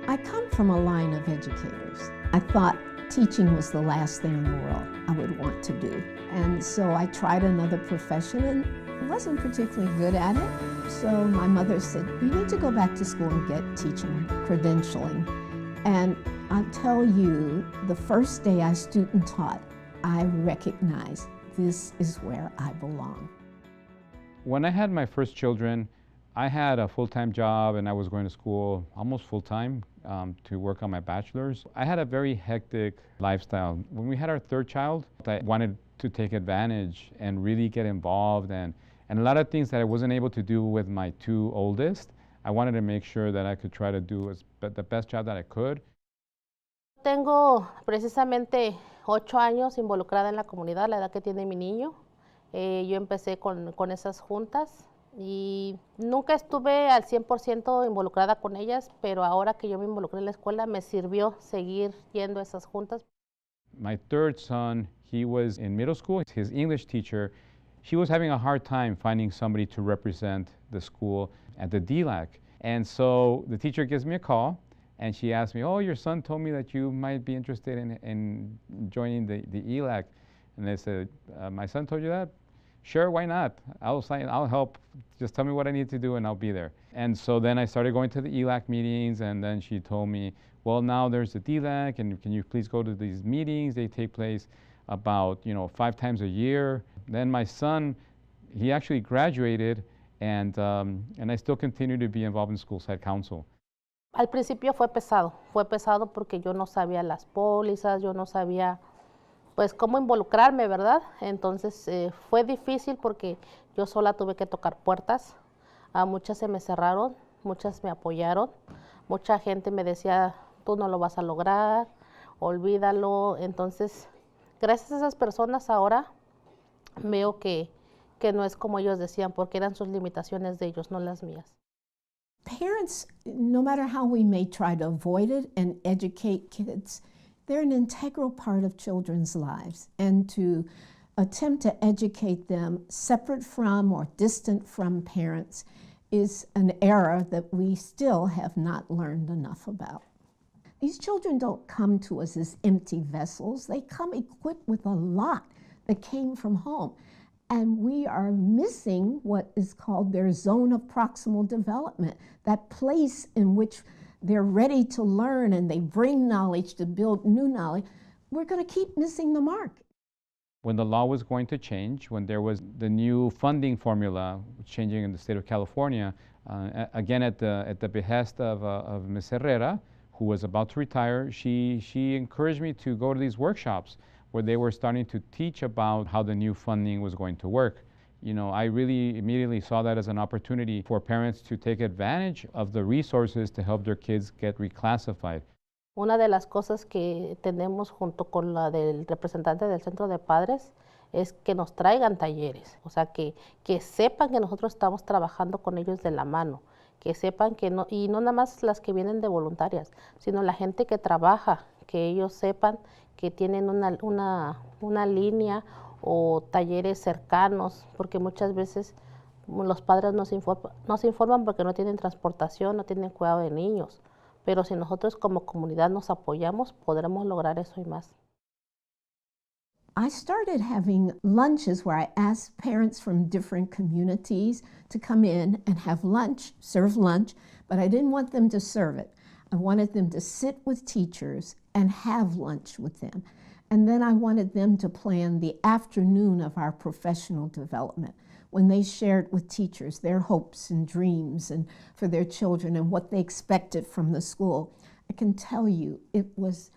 I come from a line of educators. I thought teaching was the last thing in the world I would want to do. And so I tried another profession and wasn't particularly good at it. So my mother said, you need to go back to school and get teaching credentialing. And I'll tell you, the first day I student taught, I recognized this is where I belong. When I had my first children, I had a full-time job and I was going to school almost full-time to work on my bachelor's. I had a very hectic lifestyle. When we had our third child, I wanted to take advantage and really get involved and a lot of things that I wasn't able to do with my two oldest, I wanted to make sure that I could try to do the best job that I could. Tengo precisamente 8 años involucrada en la comunidad, la edad que tiene mi niño. Yo empecé con esas juntas y nunca estuve al 100% involucrada con ellas, pero ahora que yo me involucré en la escuela me sirvió seguir yendo a esas juntas. My third son, he was in middle school. His English teacher, she was having a hard time finding somebody to represent the school at the DLAC. And so the teacher gives me a call and she asked me, oh, your son told me that you might be interested in joining the ELAC. And I said, my son told you that? Sure, why not? I'll help. Just tell me what I need to do and I'll be there. And so then I started going to the ELAC meetings and then she told me, well, now there's the DLAC and can you please go to these meetings? They take place about 5 times a year. Then my son, he actually graduated and I still continue to be involved in school side council. Al principio fue pesado porque yo no sabía las pólizas, yo no sabía pues cómo involucrarme, ¿verdad? Entonces fue difícil porque yo sola tuve que tocar puertas, muchas se me cerraron, muchas me apoyaron, mucha gente me decía, tú no lo vas a lograr, olvídalo. Entonces, gracias a esas personas ahora veo que no es como ellos decían, porque eran sus limitaciones de ellos, no las mías. Parents, no matter how we may try to avoid it and educate kids, they're an integral part of children's lives. And to attempt to educate them separate from or distant from parents is an error that we still have not learned enough about. These children don't come to us as empty vessels. They come equipped with a lot that came from home. And we are missing what is called their zone of proximal development, that place in which they're ready to learn and they bring knowledge to build new knowledge. We're going to keep missing the mark. When the law was going to change, when there was the new funding formula changing in the state of California, again at the behest of Ms. Herrera, who was about to retire, she encouraged me to go to these workshops where they were starting to teach about how the new funding was going to work. I really immediately saw that as an opportunity for parents to take advantage of the resources to help their kids get reclassified. Una de las cosas que tenemos junto con la del representante del centro de padres es que nos traigan talleres, o sea, que sepan que nosotros estamos trabajando con ellos de la mano, que sepan que no, y no nada más las que vienen de voluntarias, sino la gente que trabaja, que ellos sepan que tienen una línea o talleres cercanos, porque muchas veces los padres no se informan porque no tienen transportación, no tienen cuidado de niños. Pero si nosotros como comunidad nos apoyamos, podremos lograr eso y más. I started having lunches where I asked parents from different communities to come in and have lunch, serve lunch, but I didn't want them to serve it. I wanted them to sit with teachers and have lunch with them. And then I wanted them to plan the afternoon of our professional development, when they shared with teachers their hopes and dreams and for their children and what they expected from the school. I can tell you it was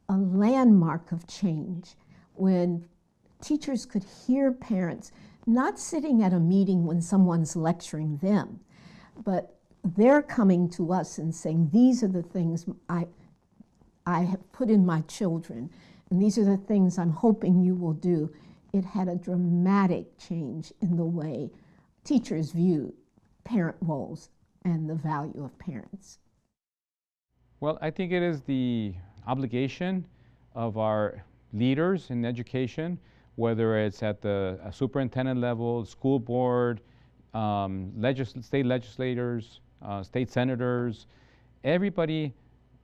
a landmark of change when teachers could hear parents not sitting at a meeting when someone's lecturing them, but they're coming to us and saying, these are the things I have put in my children, and these are the things I'm hoping you will do. It had a dramatic change in the way teachers view parent roles and the value of parents. Well, I think it is the obligation of our leaders in education, whether it's at the superintendent level, school board, state legislators, state senators, everybody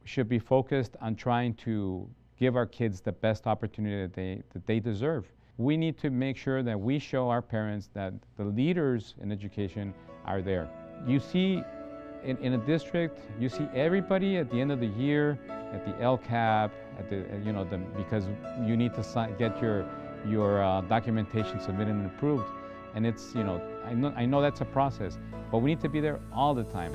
should be focused on trying to give our kids the best opportunity that they deserve. We need to make sure that we show our parents that the leaders in education are there. You see, in a district, you see everybody at the end of the year, at the LCAP, because you need to get your documentation submitted and approved. And it's, I know that's a process, but we need to be there all the time.